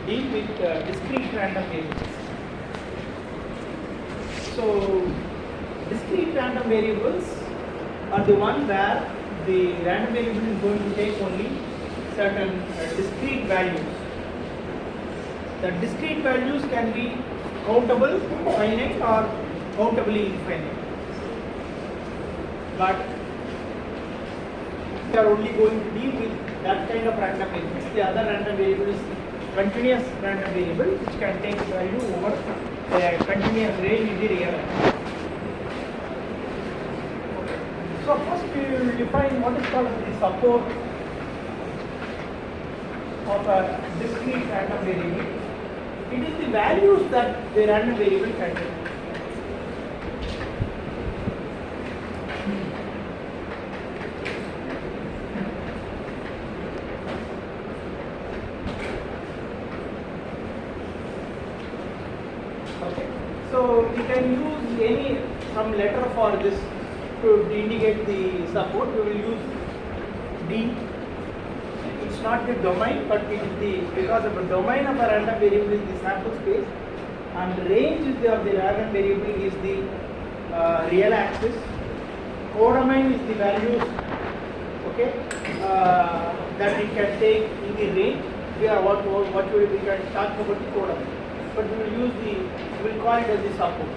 deal with discrete random variables. So discrete random variables are the one where the random variable is going to take only certain discrete values. The discrete values can be countable, finite, or countably infinite. But we are only going to deal with that kind of random variables. The other random variable is continuous random variable, which can take value over a continuous range in the real number. So first we will define what is called the support of a discrete random variable. It is the values that the random variable can take. Okay. So we can use some letter for this to indicate the support. We will use D. It's not the domain, but it is because of the domain of a random variable is the sample space, and the range of the random variable is the real axis. Codomain is the values, okay, that it can take in the range. We can talk about the codomain, but we will call it as the support.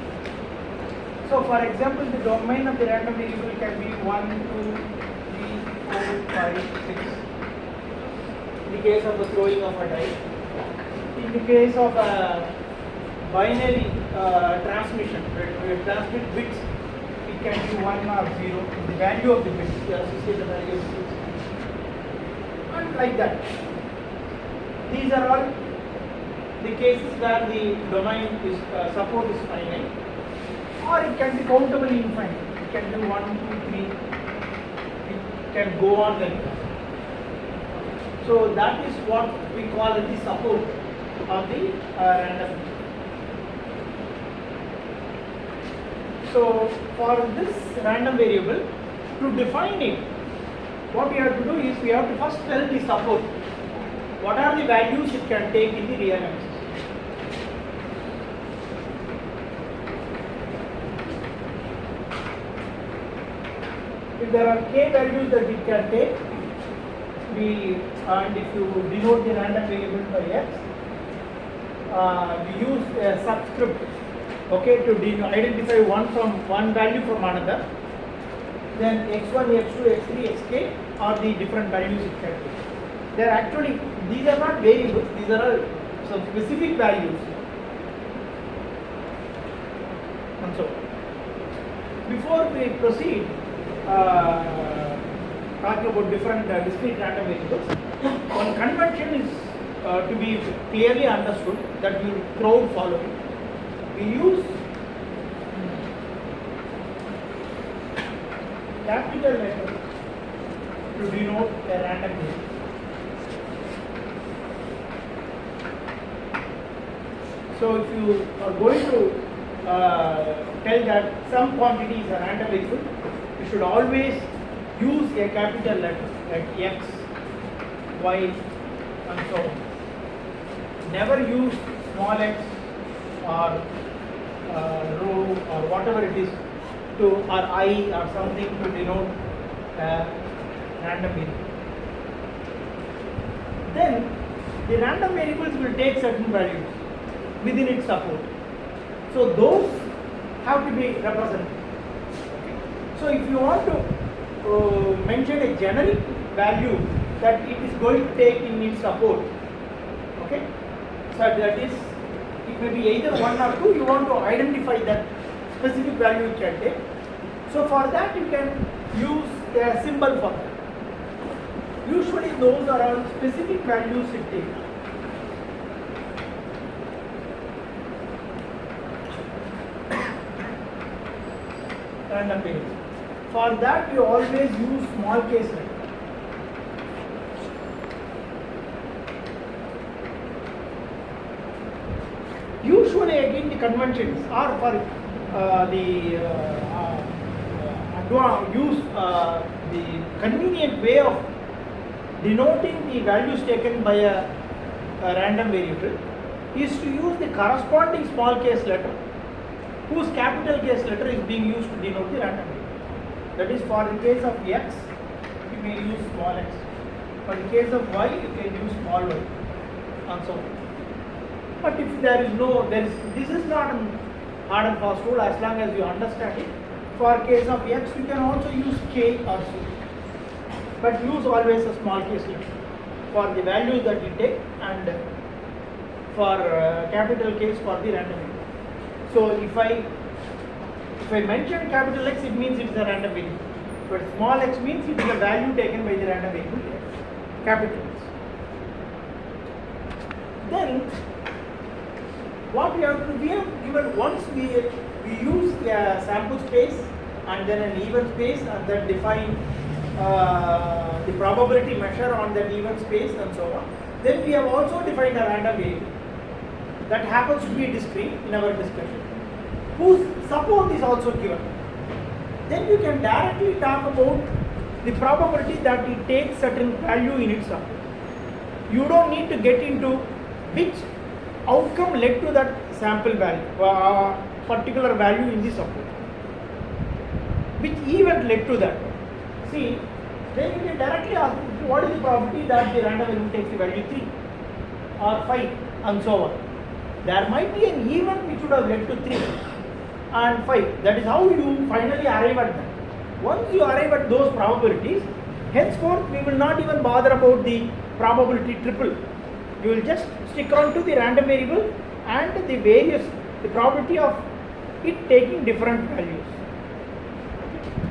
So for example, the domain of the random variable can be 1, 2, 3, 4, 5, 6. In the case of the throwing of a die. In the case of a binary transmission, where we transmit bits, it can be 1 or 0. The value of the bits, we associate the value of the bits. And like that. These are all the cases where the domain is support is finite, or it can be countably infinite. It can be 1, 2, 3. It can go on like that. So that is what we call the support of the random. So for this random variable, to define it, what we have to do is we have to first tell the support. What are the values it can take in the real axis? If there are k values that it can take, and if you denote the random variable by x, we use a subscript, okay, to identify one value from another. Then x1, x2, x3, xk are the different values it can take. They are actually, these are not variables, these are some specific values. And so, before we proceed, talking about different discrete random variables, one convention is to be clearly understood that we will crowd following. We use capital letter to denote a random variable. So if you are going to tell that some quantity is a random variable, you should always use a capital letter like x, y, and so on. Never use small x or rho or whatever it is or I or something to denote random variable. Then the random variables will take certain values within its support. So those have to be represented. So if you want to mention a generic value that it is going to take in its support, okay, so that is, it may be either 1 or 2, you want to identify that specific value it can take. So for that you can use a symbol for that. Usually those are all specific values it takes. Random variable. For that you always use small case letter. Usually again the conventions are for use the convenient way of denoting the values taken by a random variable is to use the corresponding small case letter whose capital case letter is being used to denote the random variable. That is, for the case of x, you may use small x. For the case of y, you can use small y, and so on. But if there is no, this is not a hard and fast rule as long as you understand it. For case of x, you can also use k or so. But use always a small case letter for the values that you take, and for capital case for the random variable. So if I mention capital X, it means it is a random variable. But small x means it is a value taken by the random variable capital X. Then what we have to do, we have given once we use a sample space and then an even space and then define the probability measure on that even space and so on. Then we have also defined a random variable that happens to be discrete in our discussion, whose support is also given. Then you can directly talk about the probability that it takes certain value in its support. You don't need to get into which outcome led to that sample value, particular value in the support, which event led to that. See, then you can directly ask what is the probability that the random variable takes the value 3 or 5 and so on. There might be an event which would have led to 3 and 5. That is how you finally arrive at that. Once you arrive at those probabilities, henceforth we will not even bother about the probability triple. You will just stick on to the random variable and the probability of it taking different values.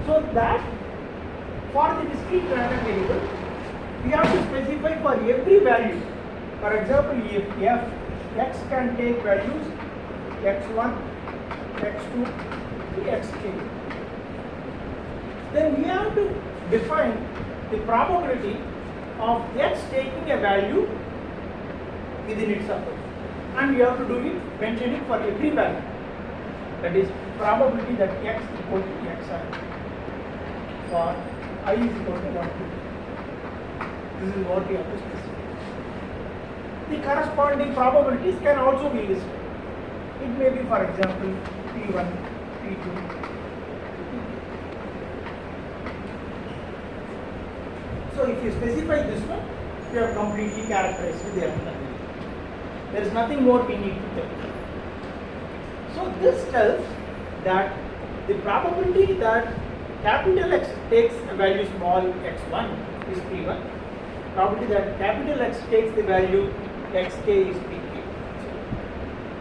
So that for the discrete random variable, we have to specify for every value. For example, if x can take values x1, x2, xk, then we have to define the probability of x taking a value within its support, and we have to do it, mention it for every value. That is probability that x equal to xi for I is equal to 1 to 2. This is what we have to specify. The corresponding probabilities can also be listed. It may be, for example, P1, P2. So if you specify this one, you have completely characterized the random variable. There is nothing more we need to tell. So this tells that the probability that capital X takes a value small x1 is P1. Probability that capital X takes the value xk is pk.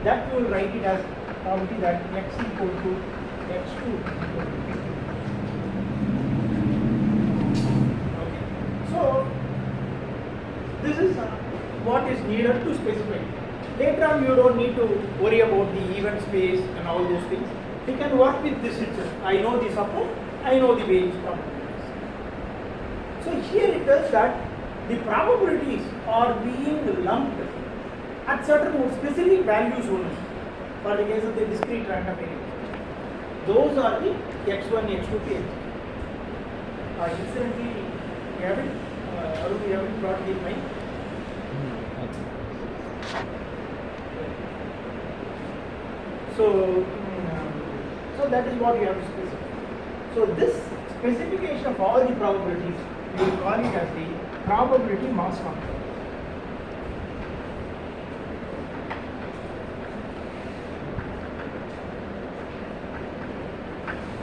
That we will write it as probability that x equal to x2 equal to pk. Okay. So this is what is needed to specify. Later on, you don't need to worry about the event space and all those things. You can work with this itself. I know the support, I know the various probabilities. So here it tells that the probabilities are being lumped at certain specific values only. For the case of the discrete random variable, those are the x1, x2, xk. Incidentally, we haven't brought the mic. So that is what we have to specify. So this specification of all the probabilities, we will call it as the probability mass function.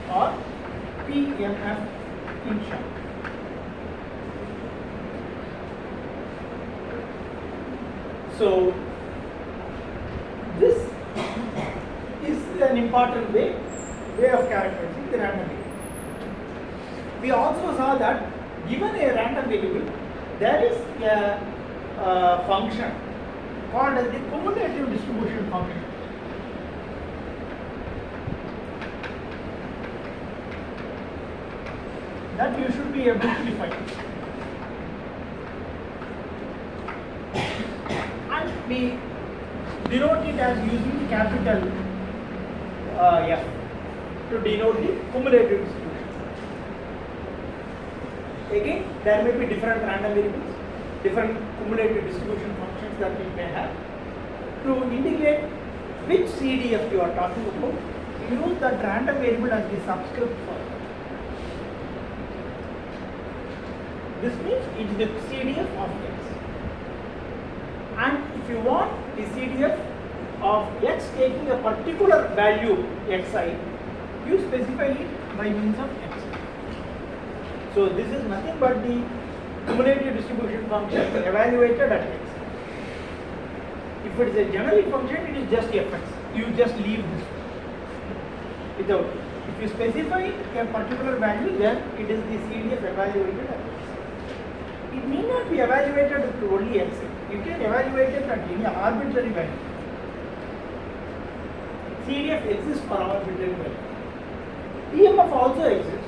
Or PMF in short. So this is an important way of characterizing the random variable. We also saw that given a random variable, there is a function called as the cumulative distribution function. That you should be able to define. And we denote it as using the capital F to denote the cumulative distribution. Again, there may be different random variables, different cumulative distribution functions that we may have. To indicate which CDF you are talking about, use that random variable as the subscript for that. This means it is the CDF of x. And if you want the CDF of x taking a particular value xi, you specify it by means of x. So this is nothing but the cumulative distribution function evaluated at x. If it is a generic function, it is just fx. You just leave this without. If you specify a particular value, then it is the CDF evaluated at x. It need not be evaluated at only x. You can evaluate it at any arbitrary value. CDF exists for arbitrary value. PMF also exists,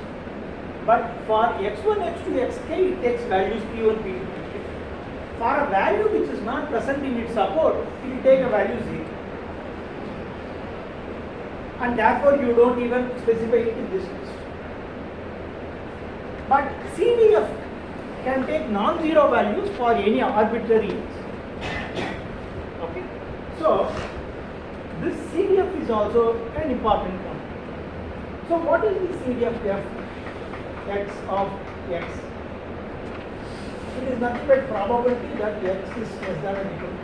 but for x1, x2, xk, it takes values p1, p2, pk. For a value which is not present in its support, it will take a value 0. And therefore, you don't even specify it in this list. But CDF can take non-zero values for any arbitrary x. Okay? So, this CDF is also an important one. So, what is the CDF f x of x? It is nothing but probability that x is less than or equal to x.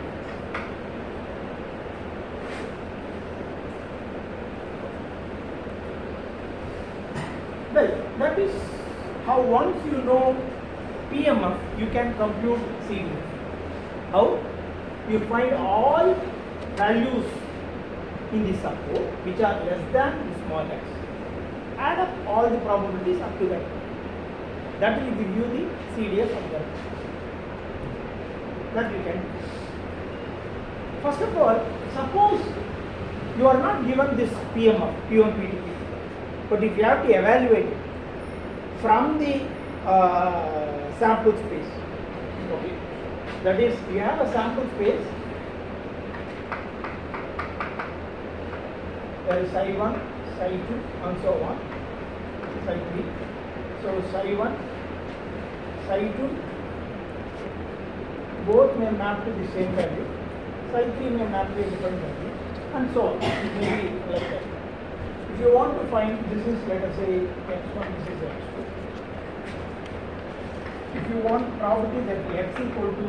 Well, that is how once you know PMF, you can compute CDF. How? You find all values in the support which are less than the small x. Add up all the probabilities up to that point. That will give you the CDF of that. That you can do. First of all, suppose you are not given this PMF, P1, P2, P3, but if you have to evaluate it from the sample space, okay, that is, you have a sample space, there is psi1, psi2 and so on, psi3. So psi1, psi2 both may map to the same value, psi3 may map to a different value, and so on. It may be like that. If you want to find, this is, let us say x1, this is x2. If you want probability that x equal to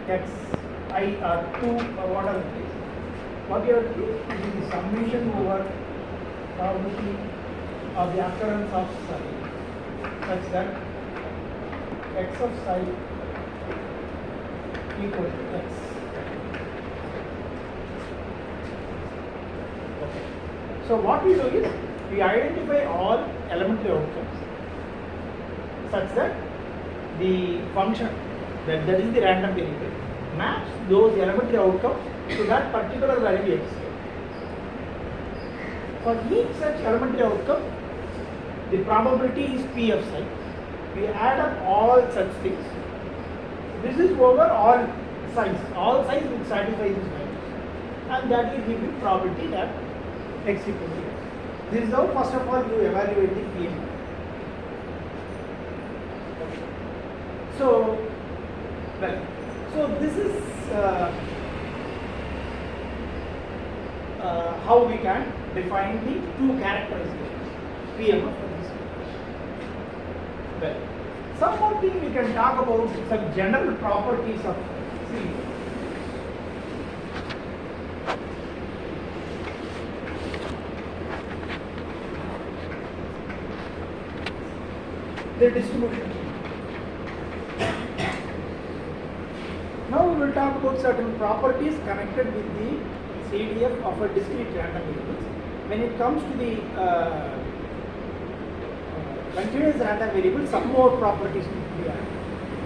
xi or 2 or whatever it is, what you have to do is the summation over probability of the occurrence of psi such that x of psi equal to x. Okay. So what we do is we identify all elementary outcomes such that the function that is the random variable maps those elementary outcomes to that particular value x. For each such elementary outcome, the probability is p of psi. We add up all such things. This is over all size will satisfy these values, and that will give you probability that x equal to x. This is how first of all you evaluate the PMF. So, well, so this is how we can define the two characteristics PMF for this. Well, some more thing we can talk about some general properties of CDF. The distribution. Now we will talk about certain properties connected with the CDF of a discrete random variables. When it comes to the continuous random variable, some more properties need to be added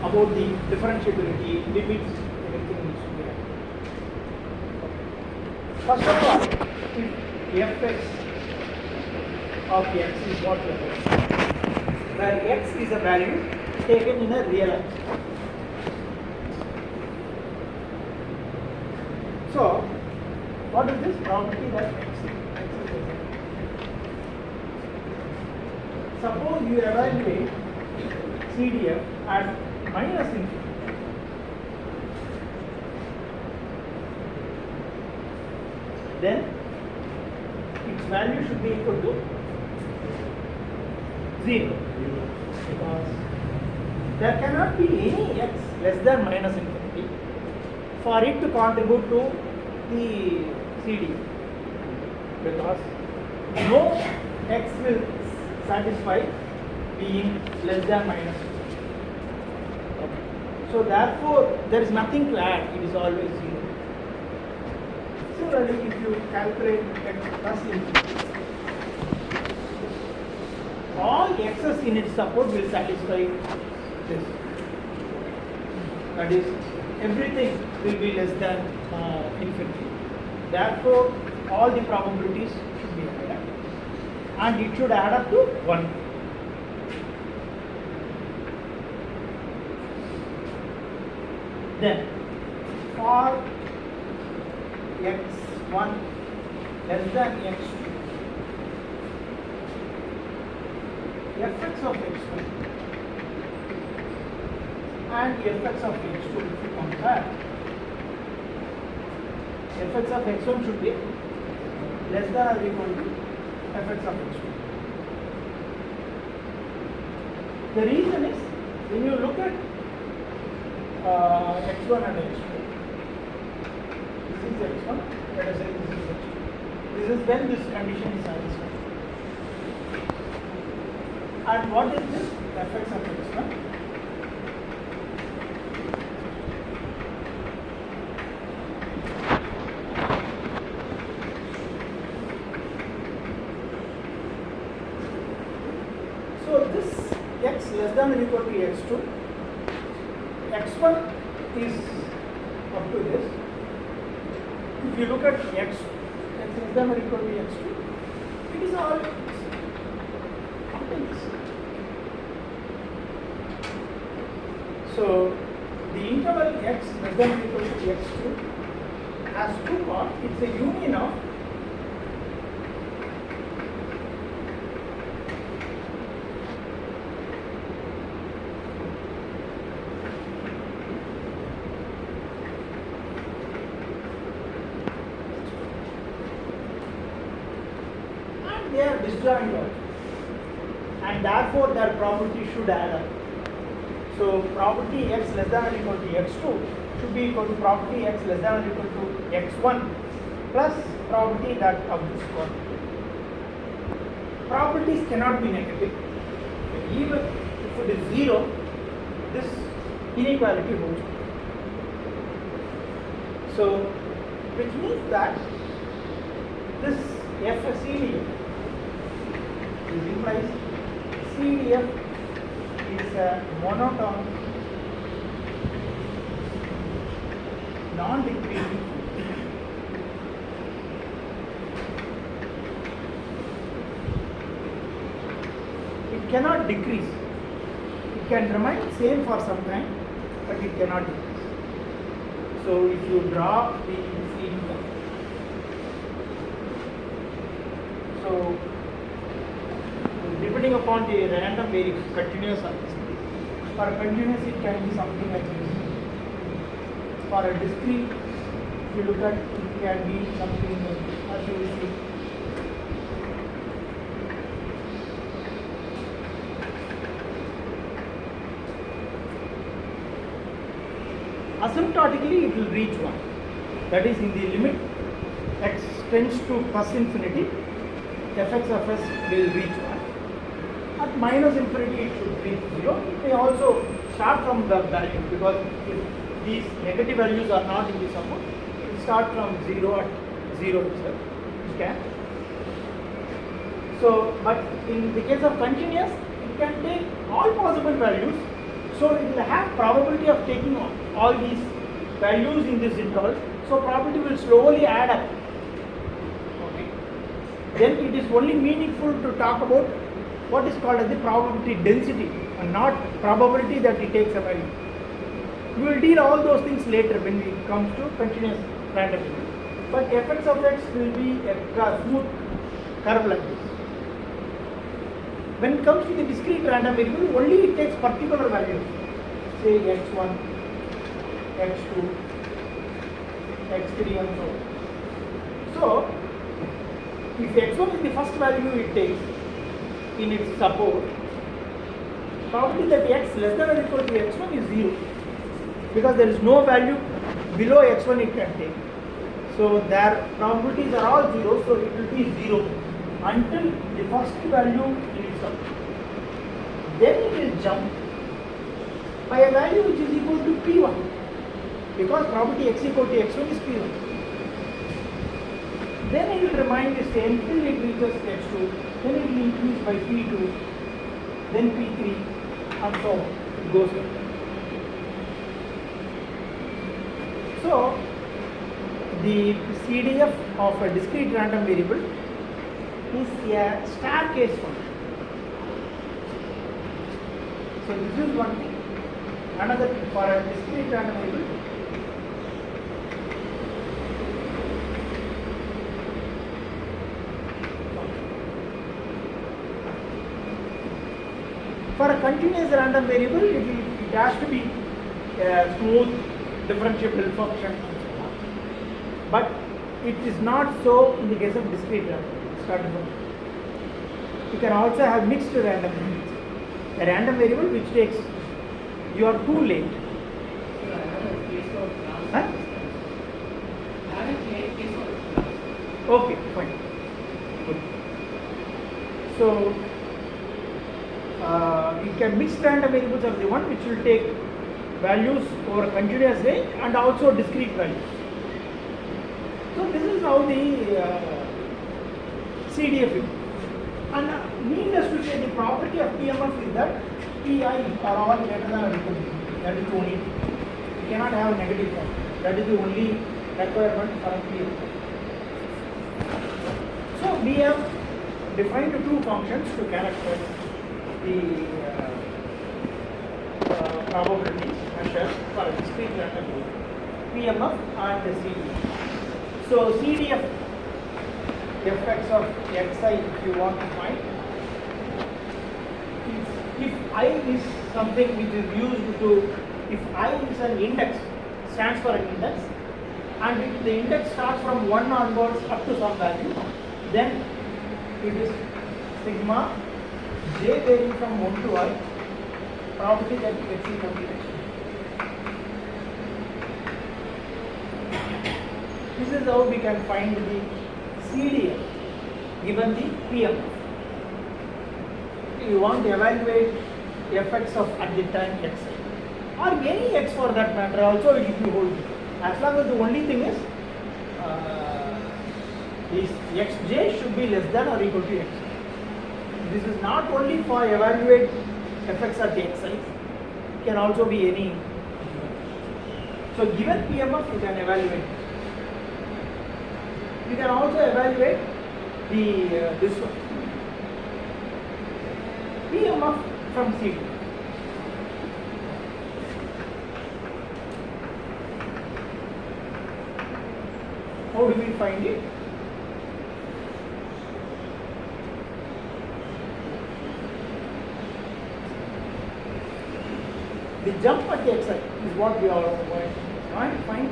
about the differentiability, limits, everything needs to be added. First of all, if fx of x is what we have, where x is a value taken in a real axis. So, what is this property that x is? Suppose you evaluate CDF at minus infinity. then its value should be equal to 0, because there cannot be any x less than minus infinity for it to contribute to the CD, because no x will satisfy being less than minus infinity. So therefore there is nothing to add, it is always 0. Similarly, if you calculate x plus infinity, all x's in its support will satisfy this. That is, everything will be less than infinity. Therefore, all the probabilities should be added, and it should add up to 1. Then, for x1 less than x2, fx of x1 and fx of x2, if you compare, fx of x1 should be less than or equal to fx of x2. The reason is, when you look at x1 and x2, this is x1, let us say this is x2. This is when this condition is satisfied. And what is this? Fx of x1. So this x less than or equal to x2, x1 is up to this. If you look at x less than or equal to x2, it is all up to this. So the interval x less than or equal to x2 has two parts. It's a union of they are disjoint also, and therefore their probability should add up. So probability x less than or equal to x2 should be equal to probability x less than or equal to x1 plus probability that of this quantity. Probabilities cannot be negative. Even if it is 0, this inequality holds. So which means that this CDF, this implies CDF is a monotone, non-decreasing. It cannot decrease. It can remain same for some time, but it cannot decrease. So if you draw the CDF, so depending upon the random variable, continuous or discrete. For a continuous, it can be something like this. For a discrete, if you look at, it can be something like this, as you will see. Asymptotically, it will reach 1. That is, in the limit x tends to plus infinity, fx of s will reach 1. At minus infinity, it should reach 0. It may also start from the value, because if these negative values are not in the support, it will start from 0 at 0 itself. It can. So, but in the case of continuous, it can take all possible values. So it will have probability of taking all these values in this interval. So probability will slowly add up. Okay. Then it is only meaningful to talk about what is called as the probability density, and not probability that it takes a value. We will deal all those things later when it comes to continuous random variable. But fx of x will be a smooth curve like this. When it comes to the discrete random variable, only it takes particular values, say x1, x2, x3 and so on. So, if x1 is the first value it takes in its support, probability that x less than or equal to x1 is 0, because there is no value below x1 it can take. So their probabilities are all 0, so it will be 0 until the first value in its support. Then it will jump by a value which is equal to p1, because probability x equal to x1 is p1. Then it will remain the same till it reaches x2, then it will increase by p2, then p3, and so on. It goes on. So the CDF of a discrete random variable is a staircase function. So this is one thing. Another thing, for a discrete random variable, for a continuous random variable, it has to be a smooth differentiable function. But it is not so in the case of discrete random variable. You can also have mixed random variables. A random variable which takes, you are too late. Huh? Okay, fine. Good. So, it can mixed random variables are the one which will take values over a continuous range and also discrete values. So this is how the CDF is. And needless to say, the property of PMF is that PI are all greater than or equal to 0. That is the only thing. You cannot have a negative form. That is the only requirement for a PMF. So we have defined two functions to characterize the probability measure for a discrete random variable, PMF and the CDF. So CDF effects of xi, if you want to find, if I is something which is used to, if I is an index, stands for an index, and if the index starts from 1 onwards up to some value, then it is sigma j varying from 1 to I, probability that x equal to x. This is how we can find the CDF given the PMF. You want to evaluate the effects of at the time x or any x for that matter also it will hold. As long as the only thing is xj should be less than or equal to x. This is not only for evaluate effects at the x size, it can also be any. So given PMF you can evaluate. You can also evaluate the this one, PMF from CD. How do we find it? The jump at the x is what we are going to find.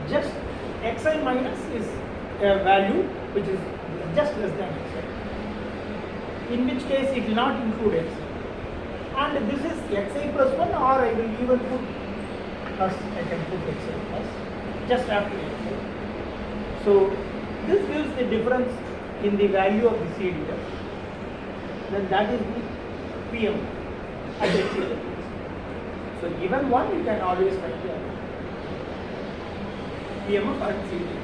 Just xi minus is a value which is just less than xi, in which case it will not include xi. And this is xi plus 1, or I will even put plus, I can put xi plus just after xi. So this gives the difference in the value of the CDF. Then that is the PM at xi. So given one, you can always find the other. PMF and CDF.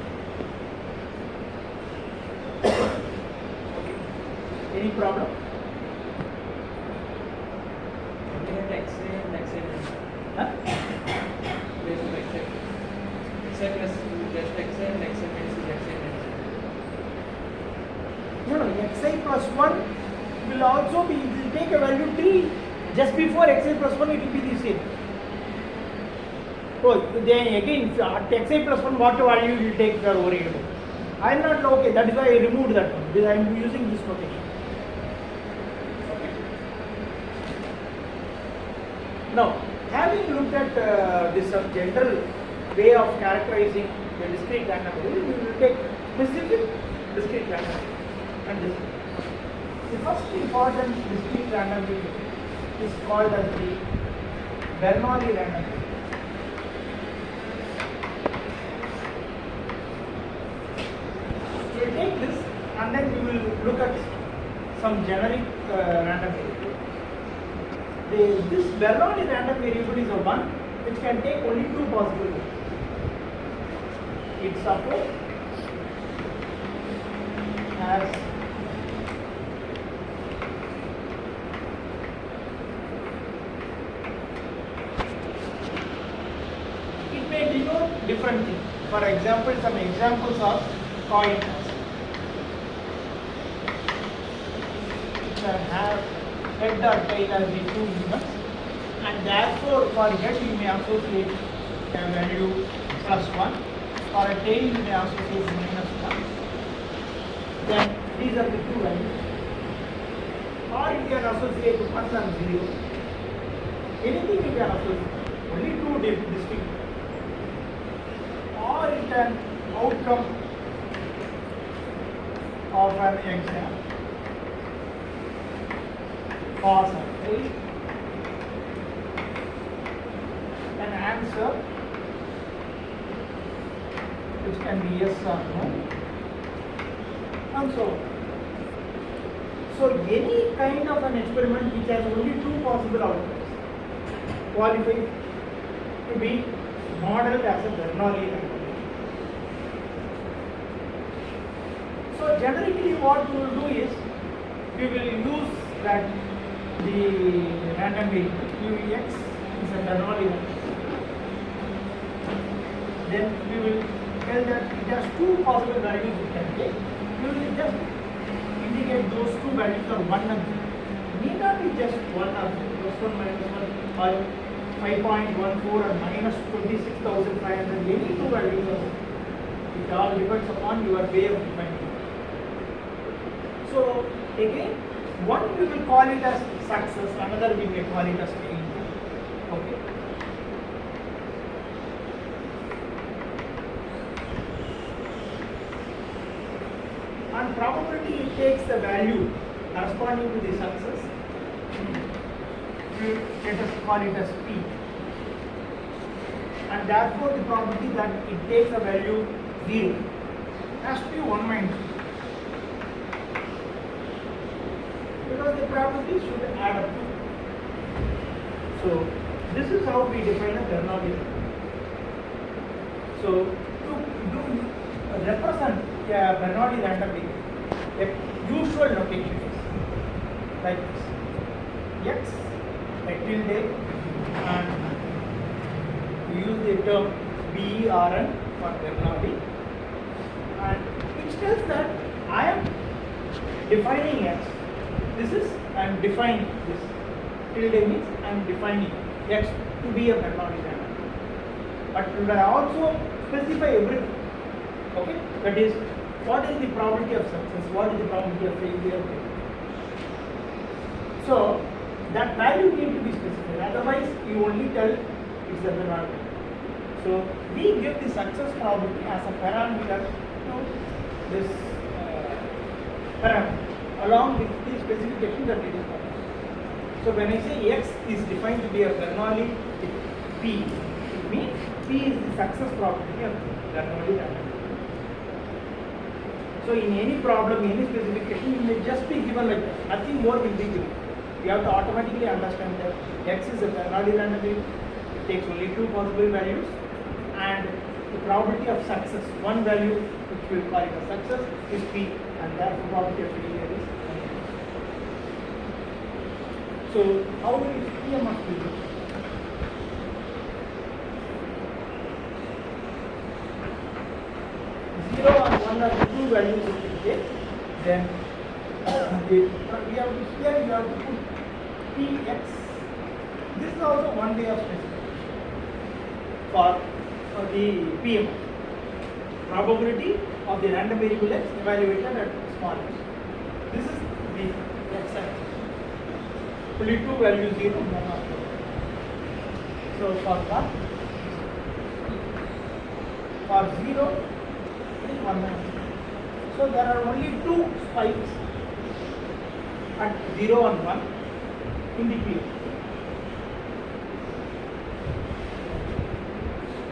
Okay. Any problem? Huh? No, xi plus 1 will also be, it will take a value 3 just before xi plus 1 it will be the same. Oh, then again at xi plus 1 what value you will take, you are worried about. I am not okay. That is why I removed that one because I am using this notation. Okay. Now, having looked at this general way of characterizing the discrete random variable, we will take specific discrete random variable. And this, the first important discrete random variable is called as the Bernoulli random variable. We will take this and then we will look at some generic random variable. This Bernoulli random variable is a one which can take only two possible values. It suppose has it may denote different things. For example, some examples are coin toss. It can have head or tail as the two elements, and therefore for head you may associate a value +1, for a tail you may associate -1. Then these are the two values. Or you can associate 1 and 0. Anything you can associate, only two distinct. Or it can outcome of an exam, pass or fail, an answer which can be yes or no, and so on. So any kind of an experiment which has only two possible outcomes qualify to be modeled as a Bernoulli random. So generically what we will do is we will use that the random variable Ux is a Bernoulli random. Then we will tell that it has two possible values we can take. We will just indicate those two values are 1 and 0. Need not be just 1 or 0, +1 -1 or 5.14 or -26,500. Any two values are. It all depends upon your way of defining it. So again, one we will call it as success, another we may call it as failure. Okay. And probability it takes the value corresponding to the success. Let us call it as P. And therefore the probability that it takes a value 0 has to be 1 -2. Because the probability should add up. So this is how we define a Bernoulli random. So to represent a Bernoulli random variable, a usual notation is like this: X, a tilde, and we use the term BERN for Bernoulli, and which tells that I am defining X. This is I am defining this. Tilde means I am defining X to be a Bernoulli random. But we will also specify everything. Okay, that is, what is the probability of success? What is the probability of failure? So that value needs to be specified. Otherwise, you only tell it's a Bernoulli. So we give the success probability as a parameter to this parameter, along with the specification that it is covered. So when I say X is defined to be a Bernoulli P, it means P is the success probability of Bernoulli random. So in any problem, any specification, it may just be given like that. Nothing more will be given. You have to automatically understand that X is a Bernoulli random variable. It takes only two possible values, and the probability of success, one value which we will call it a success, is P, and therefore probability of failure is 1. So how will PMF be done? Zero and 1 are the two values which we take. Then we have to here you have to put Px. This is also one way of specification for the PMF. probability of the random variable x evaluated at small x. This is the x axis. Only two values 0 and 1 are there. So for 1, for 0 is 1 and 0. So there are only two spikes at 0 and 1 in the P.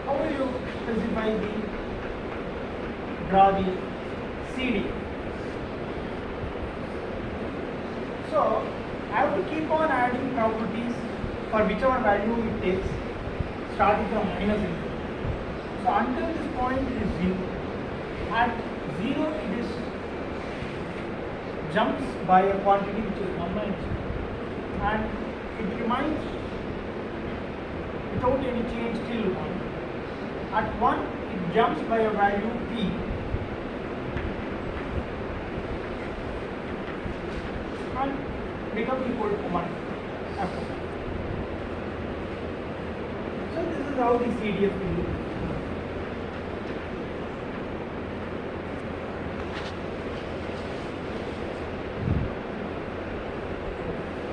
How will you specify draw the CD? So I have to keep on adding probabilities for whichever value it takes, starting from minus infinity. So until this point it is 0. At 0 it is jumps by a quantity which is 1 minus 2, and it remains without any change till 1. At 1 it jumps by a value p, and becomes equal to 1 after that. So this is how the CDF will look.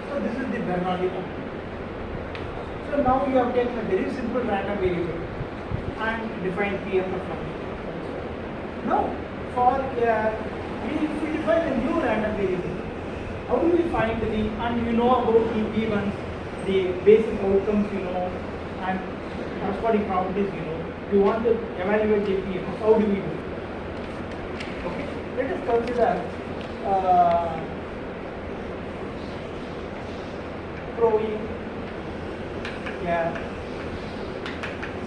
So this is the Bernoulli function. So now you have taken a very simple random variable and defined PMF function. Now for if we define a new random variable, how do we find and you know about the events, the basic outcomes you know, and corresponding properties you know. You want to evaluate the PMF, how do we do it? Okay, let us consider throwing a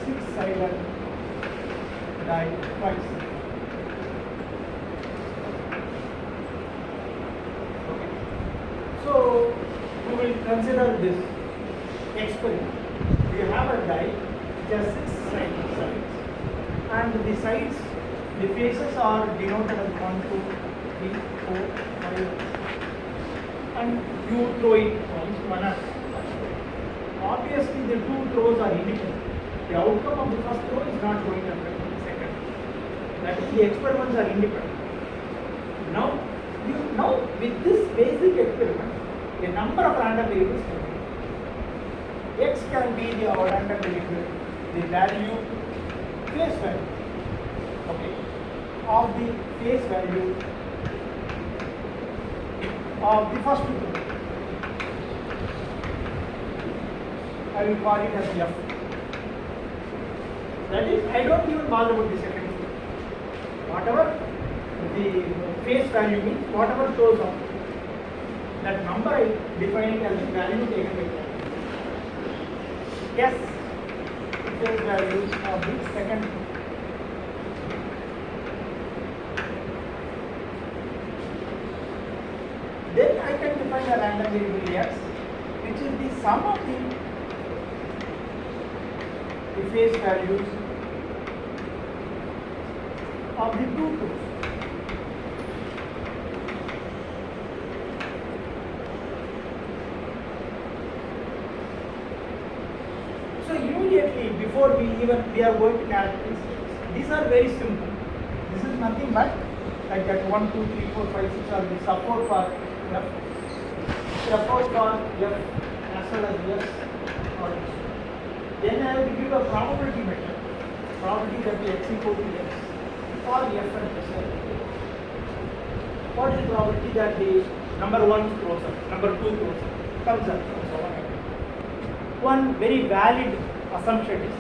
6-sided die twice. So we will consider this experiment. You have a die which has 6 sides, and the sides, the faces are denoted as 1, 2, 3, 4, 5, and you throw it once, one after. Obviously, the two throws are independent. The outcome of the first throw is not going to affect the second. That is, the experiments are independent. Now with this basic experiment, a number of random variables can be. X can be the random variable, the value, face value, okay, of the face value of the first throw. I will call it as F. That is, I don't even bother about the second throw. Whatever the face value means, whatever shows up, that number I define it as the value taken by that. Yes, face values of the second. Then I can define a random variable x, which is the sum of the face values of the two throws. So immediately before we are going to characteristics, these are very simple. This is nothing but like that 1, 2, 3, 4, 5, 6 are the support for F. Support for F as well as S or S. Then I have to give a probability method. Probability that the x equal to x for F and S. What is the probability that the number 1 throws up, number 2 throws up, comes up, and so on. One very valid assumption is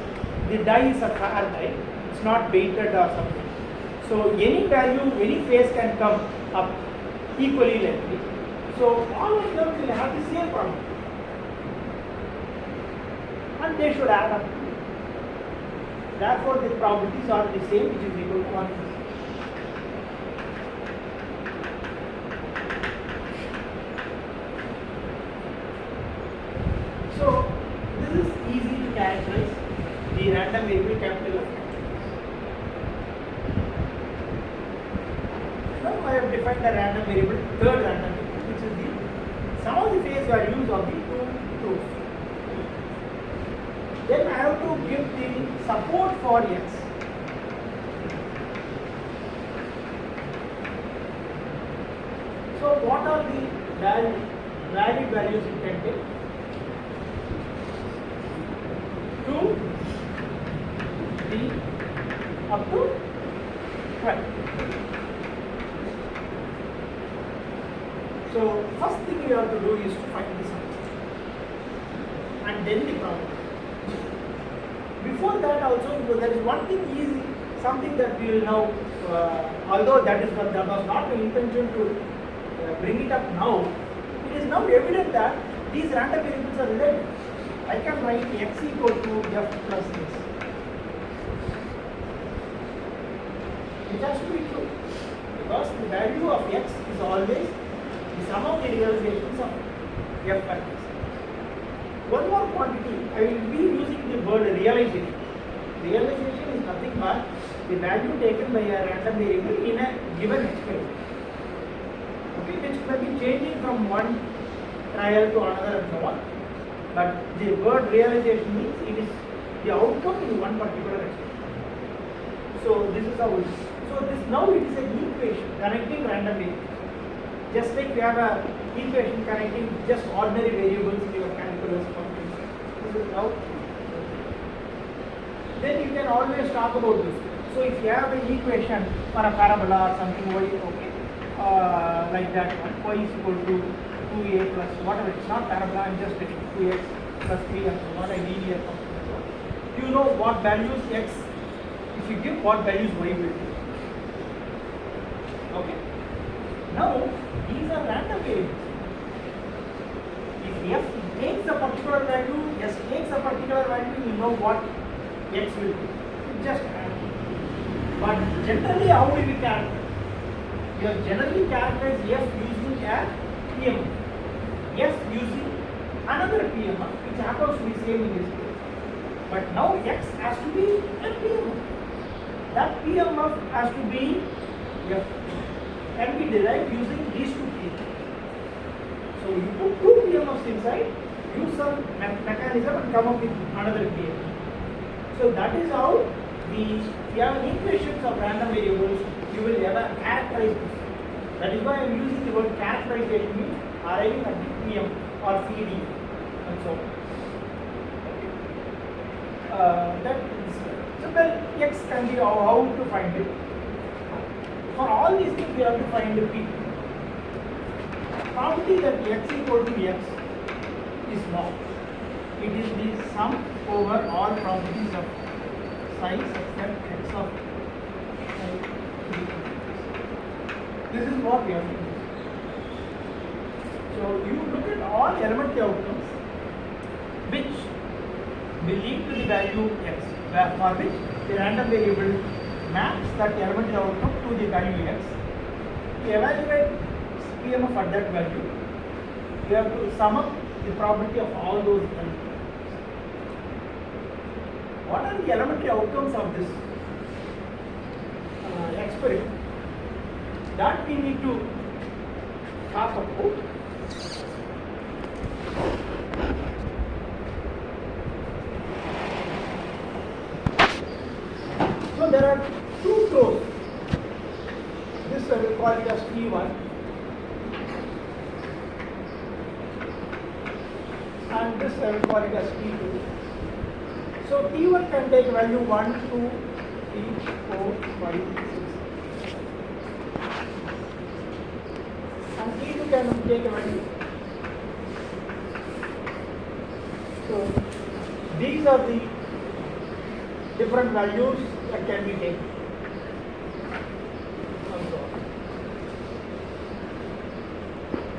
the die is a fair die, it's not weighted or something. So any value, any face can come up equally likely. So all of them will have the same probability, and they should add up. Therefore, the probabilities are the same, which is equal to 1. So this is easy to characterize the random variable capital F. Now I have defined the random variable, third random variable, which is the sum of the face values of the two throws. Then I have to give the support for x. So what are the valid values you can take? 2, 3, up to 12. So first thing you have to do is to find the sum and then the problem. Before that also, there is one thing easy, something that we will now, although that was not the intention to bring it up now, it is now evident that these random variables are related. I can write x equal to f plus s, which has to be true, because the value of x is always the sum of the realizations of f and s. One more quantity, I will be using the word realization. Realization is nothing but the value taken by a random variable in a given experiment. Okay, which may be changing from one trial to another and so on. But the word realization means it is the outcome in one particular experiment. So this is how it is. So this now it is an equation connecting random variables. Just like we have a equation connecting just ordinary variables in your calculus functions. This is how. Then you can always talk about this. So if you have an equation for a parabola or something, okay, like that one, y is equal to 2a plus whatever, it's not parabola, I'm just taking 2x plus 3 and so on, a linear function. You know what values x, if you give what values y will do. Okay. Now, these are random variables. If f takes a particular value, s takes a particular value, you know what x will do. Just random. But generally, how will we calculate? We have generally characterized f using a PMF. F using another PMF, which happens to be same in this case. But now x has to be a PMF. That PMF has to be f. Can be derived using these two PMFs. So you put two PMFs inside, use some mechanism and come up with another PMF. So that is how if you have an equations of random variables, you will ever characterize this. That is why I am using the word characterization, means arriving at the PM or CD and so on. That is so well, x can be how to find it. For all these things, we have to find the P. Probability that x equal to x is small. It is the sum over all probabilities of size except x of this is what we have to do. So you look at all elementary outcomes which will lead to the value x, for which the random variable maps that elementary outcome to the value x. To evaluate PMF at that value, you have to sum up the probability of all those elements. What are the elementary outcomes of this experiment? That we need to talk about. So there are two flows. This I will call it as T1 and this I will call it as T2. So T1 can take value 1, 2, 3, 4, 5, 6. And T2 can take a value. So these are the different values that can be taken.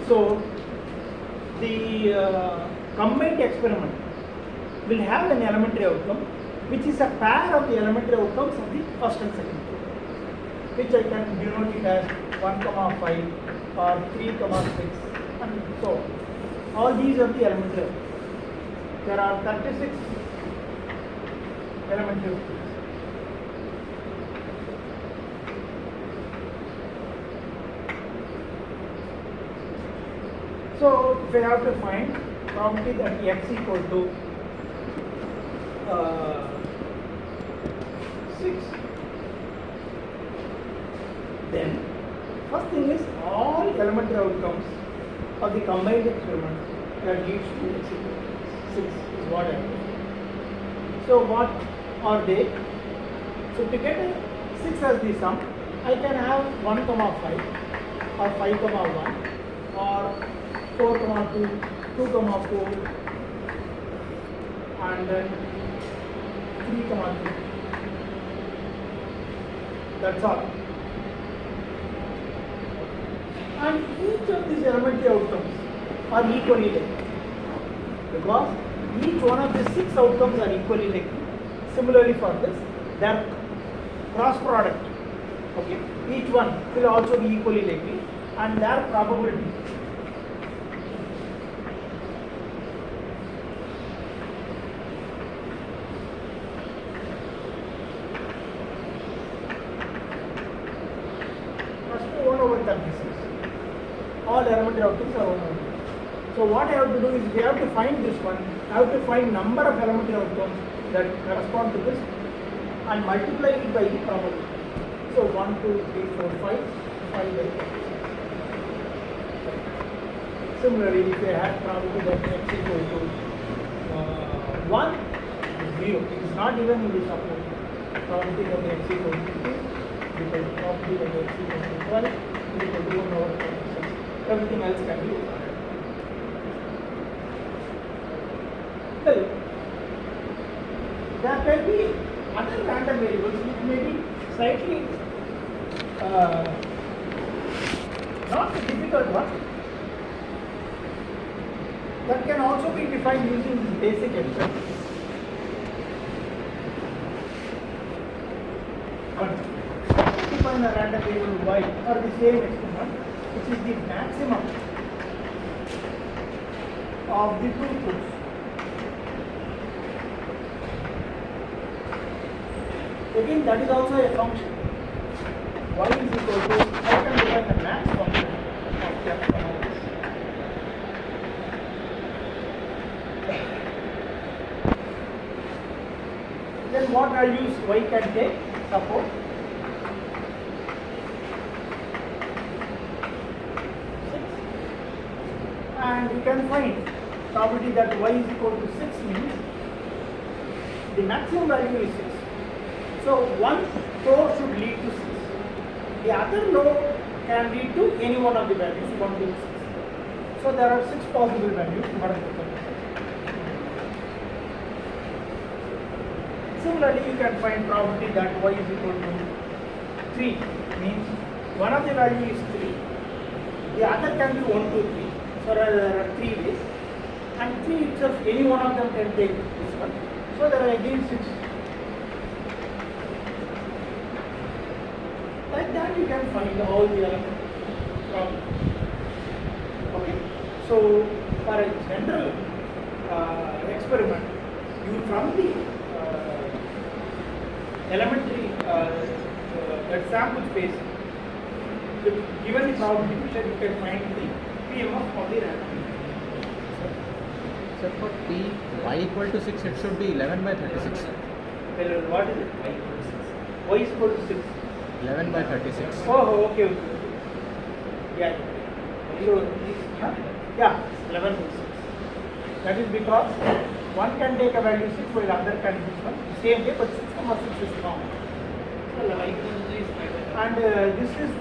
So the combined experiment will have an elementary outcome which is a pair of the elementary outcomes of the first and second, which I can denote it as 1,5 or 3,6 and so on. All these are the elementary outcomes. There are 36 elementary outcomes. So if I have to find probability that x equal to 6, then First thing is all elementary outcomes of the combined experiment that leads to experiment 6 is what I have. So what are they? So to get 6 as the sum, I can have 1, 5 or 5, 1 or 4, 2, 2, 4 and then 3, 3. That's all. And each of these elementary outcomes are equally likely because each one of the 6 outcomes are equally likely. Similarly for this, their cross product, okay, each one will also be equally likely and their probability must be 1 over 36. All elementary outcomes are 1 over 36. So what I have to do is we have to find this one. I have to find number of elementary outcomes that correspond to this and multiply it by the probability. So 1, 2, 3, 4, 5, 5 by 5. Similarly, if I have probability that x equal to 1, 0. It is not even in the support. Probability that x equal to 2, because probability that x equal to 12 is equal to 1 over 26. Everything else can be overridden. Well, there can be other random variables which may be slightly not a difficult one, that can also be defined using this basic expression. Define a random variable y or the same experiment, which is the maximum of the two truths. Again, that is also a function. Y is equal to, I can define the max function of f comma x. Then what values y can take? Suppose 6. And we can find probability that y is equal to 6 means the maximum value is 6. So one flow should lead to 6. The other node can lead to any one of the values 1 to 6. So there are 6 possible values. Similarly, you can find probability that y is equal to 3 means one of the value is 3. The other can be 1, 2, 3. So there are 3 ways, and 3 itself any one of them can take this one. So there are again 6. Like that you can find all the problems. Okay. So for a general experiment, you from the elementary that sample space, given the probability picture, you can find the PMF of the random. So for t y equal to 6, it should be 11 by 36. Well, what is it? Y is equal to 6. 11 by 36. Oh, okay. Yeah. So, yeah, 11 by 6. That is because one can take a value 6 while other can use one. Same way, but 6 comma 6 is common. So, and this is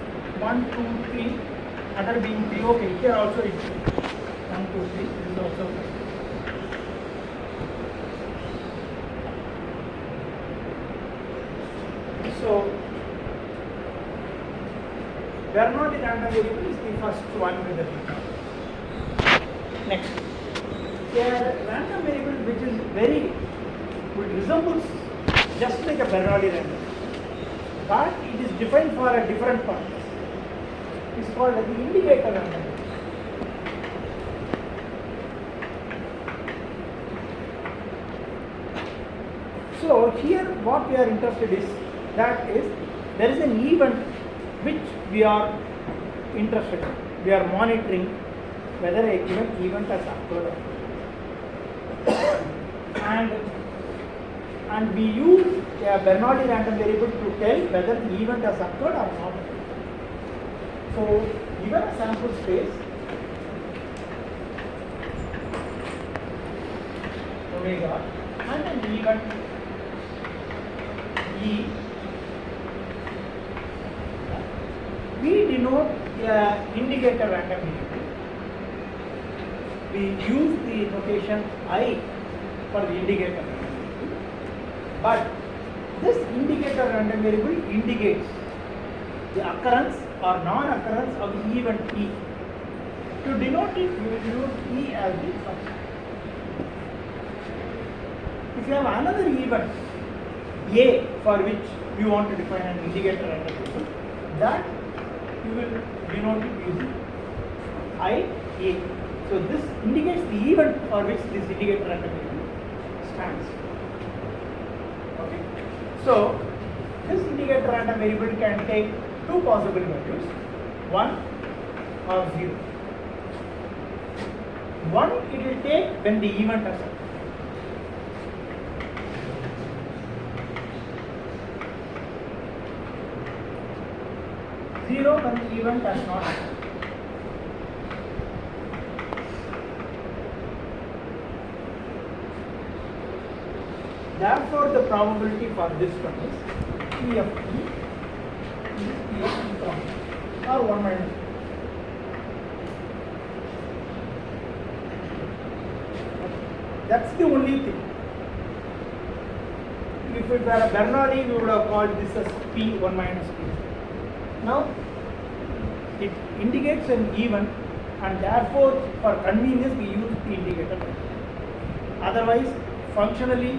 1, 2, 3. Other being 3. Okay, here also it is 1, 2, 3. This is also 5. So, Bernoulli random variable is the first one with the beta. Next, a random variable which is which resembles just like a Bernoulli random, but it is defined for a different purpose. It is called as the indicator random. So here, what we are interested is that is there is an event which we are interested in. We are monitoring whether a given event has occurred and we use a Bernoulli random variable to tell whether the event has occurred or not. So given a sample space omega and an even E, we denote indicator random variable. We use the notation I for the indicator random variable, but this indicator random variable indicates the occurrence or non-occurrence of the event E. To denote it, we will use E as the function. If you have another event A for which you want to define an indicator random variable, that you will denote it using IA. So this indicates the event for which this indicator random variable stands. Okay. So this indicator random variable can take two possible values, 1 or 0. 1 it will take when the event has occurred. 0 when the event has not occurred. Therefore, the probability for this one is P of E is P of E from or 1 minus. That's the only thing. If it were a Bernoulli, we would have called this as P 1 minus P. Now, it indicates an event, and therefore, for convenience, we use the indicator. Otherwise, functionally,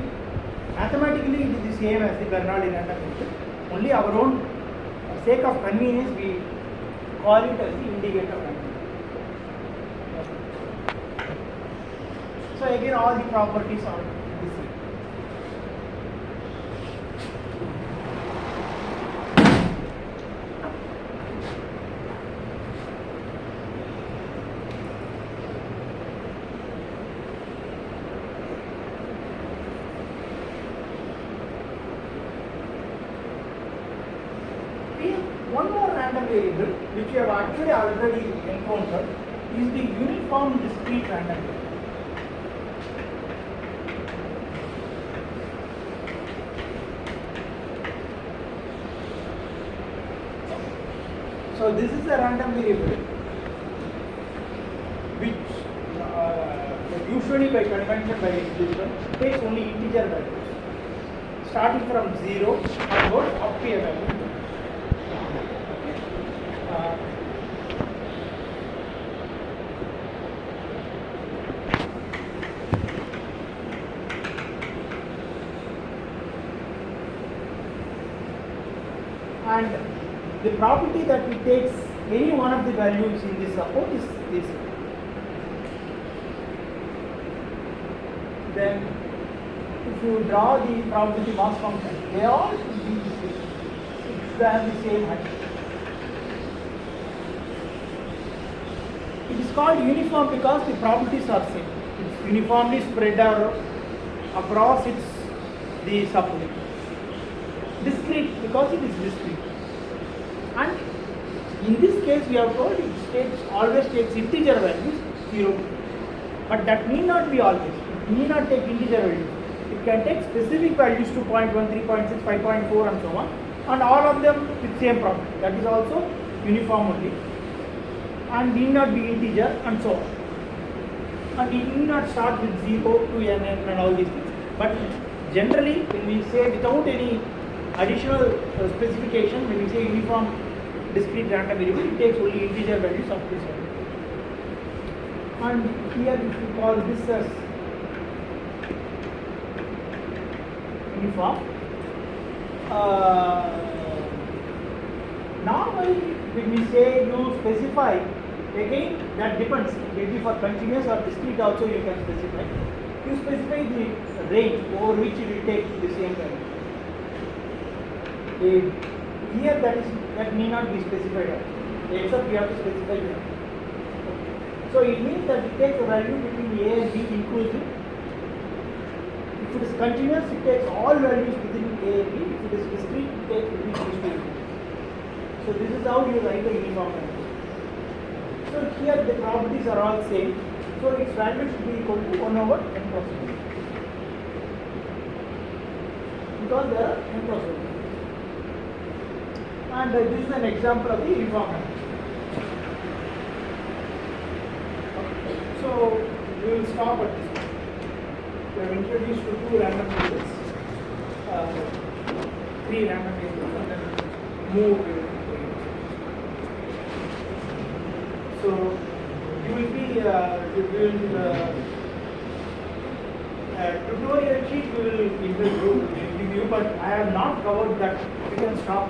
mathematically, it is the same as the Bernoulli random variable. Only our own sake of convenience, we call it as the indicator random variable. So again, all the properties are the same. One more random variable which you have actually already encountered is the uniform discrete random variable. So this is a random variable which usually by convention by exclusion takes only integer values starting from 0 onwards up to a value. And the property that it takes any one of the values in this support is this. Then if you draw the probability mass function, they all should be the same. They have the same height. It is called uniform because the probabilities are same. It's uniformly spread across the support. Discrete because it is discrete. And in this case we have told it always takes integer values 0. But that need not be always. It need not take integer values. It can take specific values 2.1, 3.6, 5.4 and so on. And all of them with same property. That is also uniform only. And need not be integer and so on. And it need not start with 0 to n and all these things. But generally when we say without any additional specification, when we say uniform discrete random variable, it takes only integer values of this value. And here if you call this as uniform, normally when we say you specify, again that depends, maybe for continuous or discrete also you can specify. You specify the range over which it will take the same value. Here that need not be specified, except you have to specify that. So it means that it takes a value between A and B inclusive. If it is continuous, it takes all values within A and B. If it is discrete, it takes between these two. So this is how you write the uniform value. So here the properties are all same. So its value should be equal to 1 over n cross 1. Because there are n cross 1. And this is an example of the uniform matrix. So we will stop at this point. We have introduced to 2 random variables, 3 random variables, and then move. So you will be tutorial sheet we will give you, but I have not covered that. You can stop.